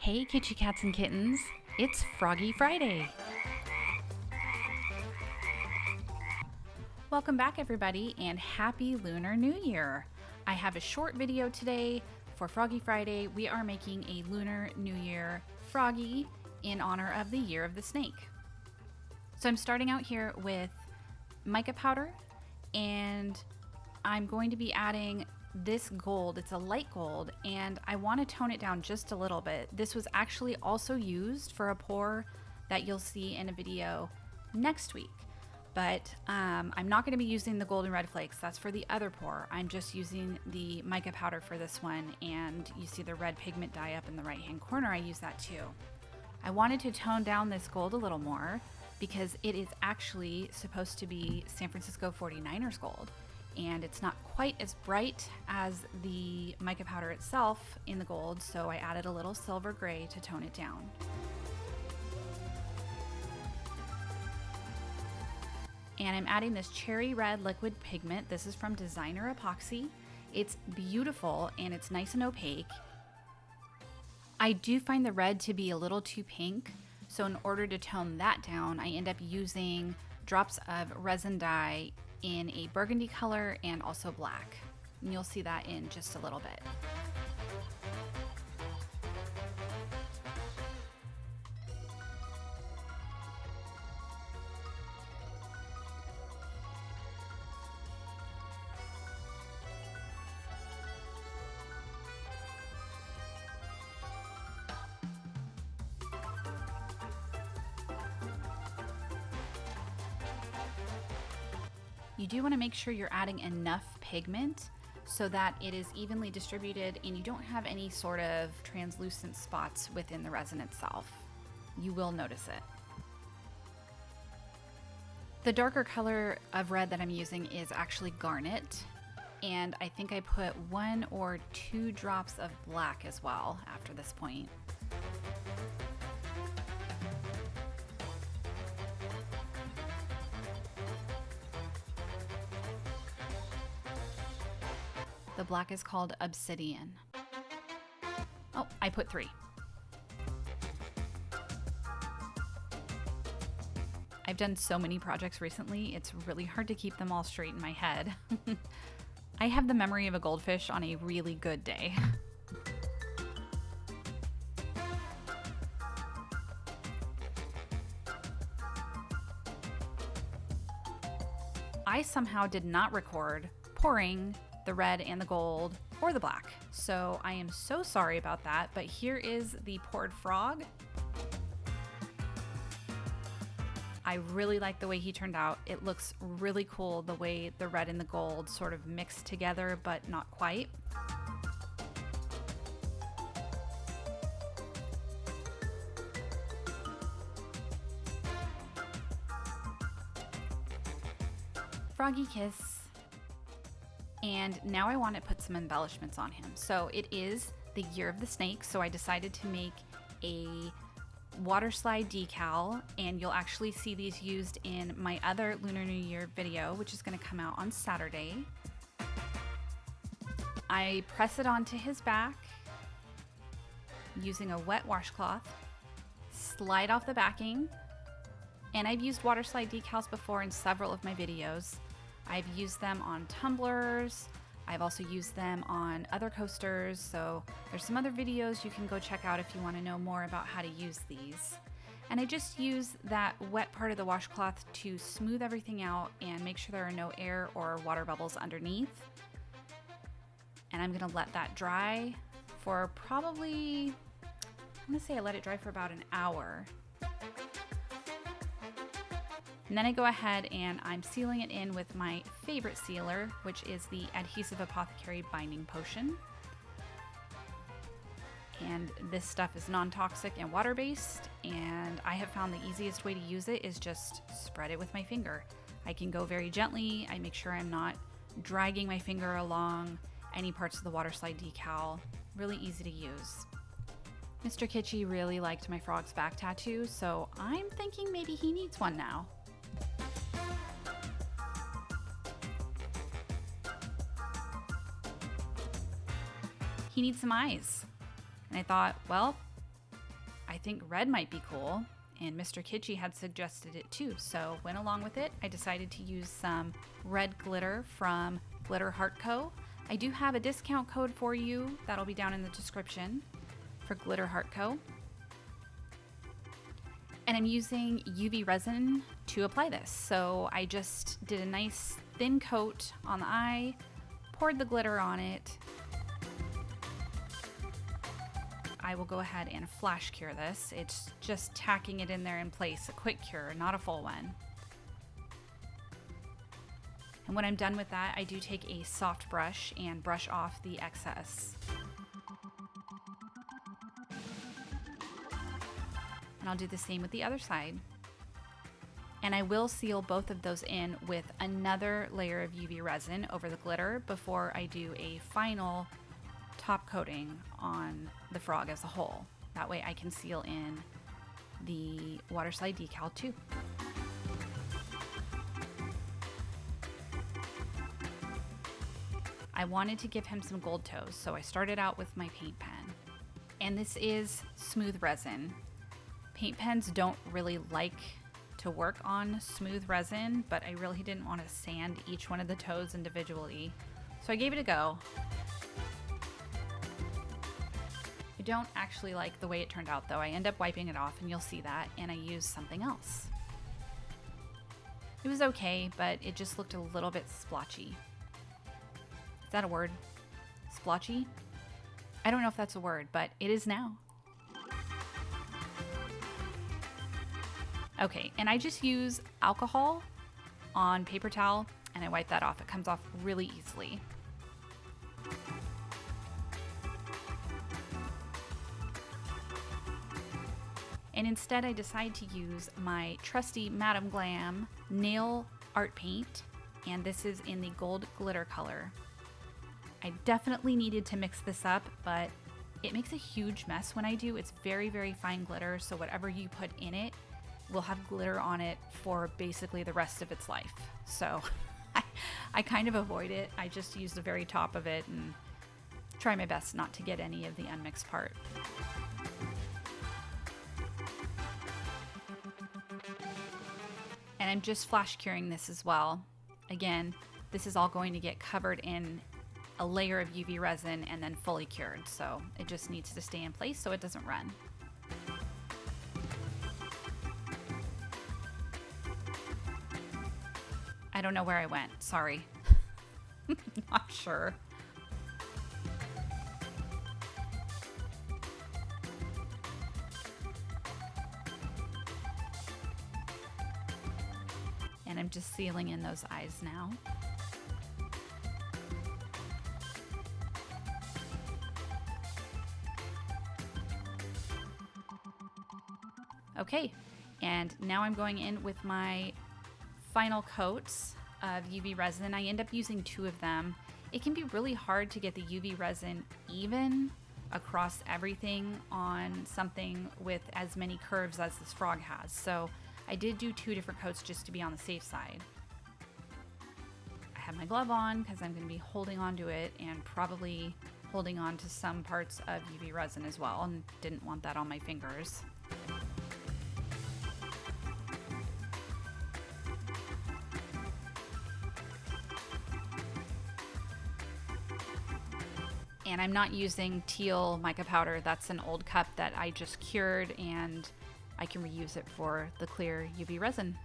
Hey kitschy cats and kittens, it's Froggy Friday. Welcome back everybody and happy Lunar New Year. I have a short video today for Froggy Friday. We are making a Lunar New Year froggy in honor of the Year of the Snake. So I'm starting out here with mica powder and I'm going to be adding this gold. It's a light gold and I want to tone it down just a little bit. This was actually also used for a pour that you'll see in a video next week, but I'm not going to be using the golden red flakes. That's for the other pour. I'm just using the mica powder for this one, and you see the red pigment dye up in the right hand corner. I use that too. I wanted to tone down this gold a little more because it is actually supposed to be San Francisco 49ers gold. And it's not quite as bright as the mica powder itself in the gold, so I added a little silver gray to tone it down. And I'm adding this cherry red liquid pigment. This is from Designer Epoxy. It's beautiful and it's nice and opaque. I do find the red to be a little too pink, so in order to tone that down, I end up using drops of resin dye in a burgundy color and also black. And you'll see that in just a little bit. You do want to make sure you're adding enough pigment so that it is evenly distributed and you don't have any sort of translucent spots within the resin itself. You will notice it. The darker color of red that I'm using is actually garnet, and I think I put 1 or 2 drops of black as well after this point. The black is called Obsidian. Oh, I put 3. I've done so many projects recently, it's really hard to keep them all straight in my head. I have the memory of a goldfish on a really good day. I somehow did not record pouring the red and the gold or the black, so I am so sorry about that, but here is the poured frog. I really like the way he turned out. It looks really cool the way the red and the gold sort of mixed together, but not quite. Froggy kiss. And now I want to put some embellishments on him. So it is the Year of the Snake, so I decided to make a Waterslide decal, and you'll actually see these used in my other Lunar New Year video, which is going to come out on Saturday. I press it onto his back using a wet washcloth, slide off the backing, and I've used Waterslide decals before in several of my videos. I've used them on tumblers. I've also used them on other coasters. So there's some other videos you can go check out if you want to know more about how to use these. And I just use that wet part of the washcloth to smooth everything out and make sure there are no air or water bubbles underneath. And I'm gonna let that dry for probably, I'm gonna say I let it dry for about an hour. And then I go ahead and I'm sealing it in with my favorite sealer, which is the Adhesive Apothecary Binding Potion. And this stuff is non-toxic and water-based, and I have found the easiest way to use it is just spread it with my finger. I can go very gently. I make sure I'm not dragging my finger along any parts of the Waterslide decal. Really easy to use. Mr. Kitschy really liked my frog's back tattoo, so I'm thinking maybe he needs one now. He needs some eyes. And I thought, well, I think red might be cool, and Mr. Kitschy had suggested it too, so went along with it. I decided to use some red glitter from Glitter Heart Co. I do have a discount code for you that'll be down in the description for Glitter Heart Co. And I'm using UV resin to apply this. So I just did a nice thin coat on the eye, poured the glitter on it. I will go ahead and flash cure this. It's just tacking it in there in place, a quick cure, not a full one. And when I'm done with that, I do take a soft brush and brush off the excess. And I'll do the same with the other side. And I will seal both of those in with another layer of UV resin over the glitter before I do a final top coating on the frog as a whole. That way I can seal in the Waterslide decal too. I wanted to give him some gold toes, so I started out with my paint pen. And this is smooth resin. Paint pens don't really like to work on smooth resin, but I really didn't want to sand each one of the toes individually, so I gave it a go. I don't actually like the way it turned out though. I end up wiping it off and you'll see that, and I used something else. It was okay, but it just looked a little bit splotchy. Is that a word? Splotchy? I don't know if that's a word, but it is now. Okay, and I just use alcohol on paper towel and I wipe that off. It comes off really easily. And instead I decide to use my trusty Madam Glam nail art paint, and this is in the gold glitter color. I definitely needed to mix this up, but it makes a huge mess when I do. It's very, very fine glitter, so whatever you put in it will have glitter on it for basically the rest of its life. So I kind of avoid it. I just use the very top of it and try my best not to get any of the unmixed part. And I'm just flash curing this as well. Again, this is all going to get covered in a layer of UV resin and then fully cured, so it just needs to stay in place so it doesn't run. I don't know where I went, sorry. Not sure. And I'm just sealing in those eyes now. Okay, and now I'm going in with my final coats of UV resin. I end up using 2 of them. It can be really hard to get the UV resin even across everything on something with as many curves as this frog has. So I did do 2 different coats just to be on the safe side. I have my glove on because I'm going to be holding on to it and probably holding on to some parts of UV resin as well, and didn't want that on my fingers. And I'm not using teal mica powder. That's an old cup that I just cured, and I can reuse it for the clear UV resin.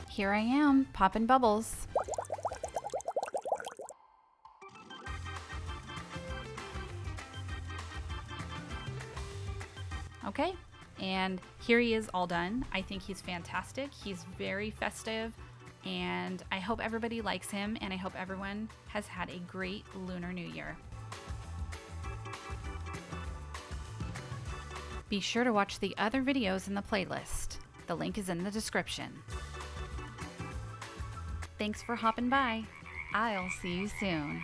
Here I am, popping bubbles. Okay. And here he is all done. I think he's fantastic. He's very festive, and I hope everybody likes him, and I hope everyone has had a great Lunar New Year. Be sure to watch the other videos in the playlist. The link is in the description. Thanks for hopping by. I'll see you soon.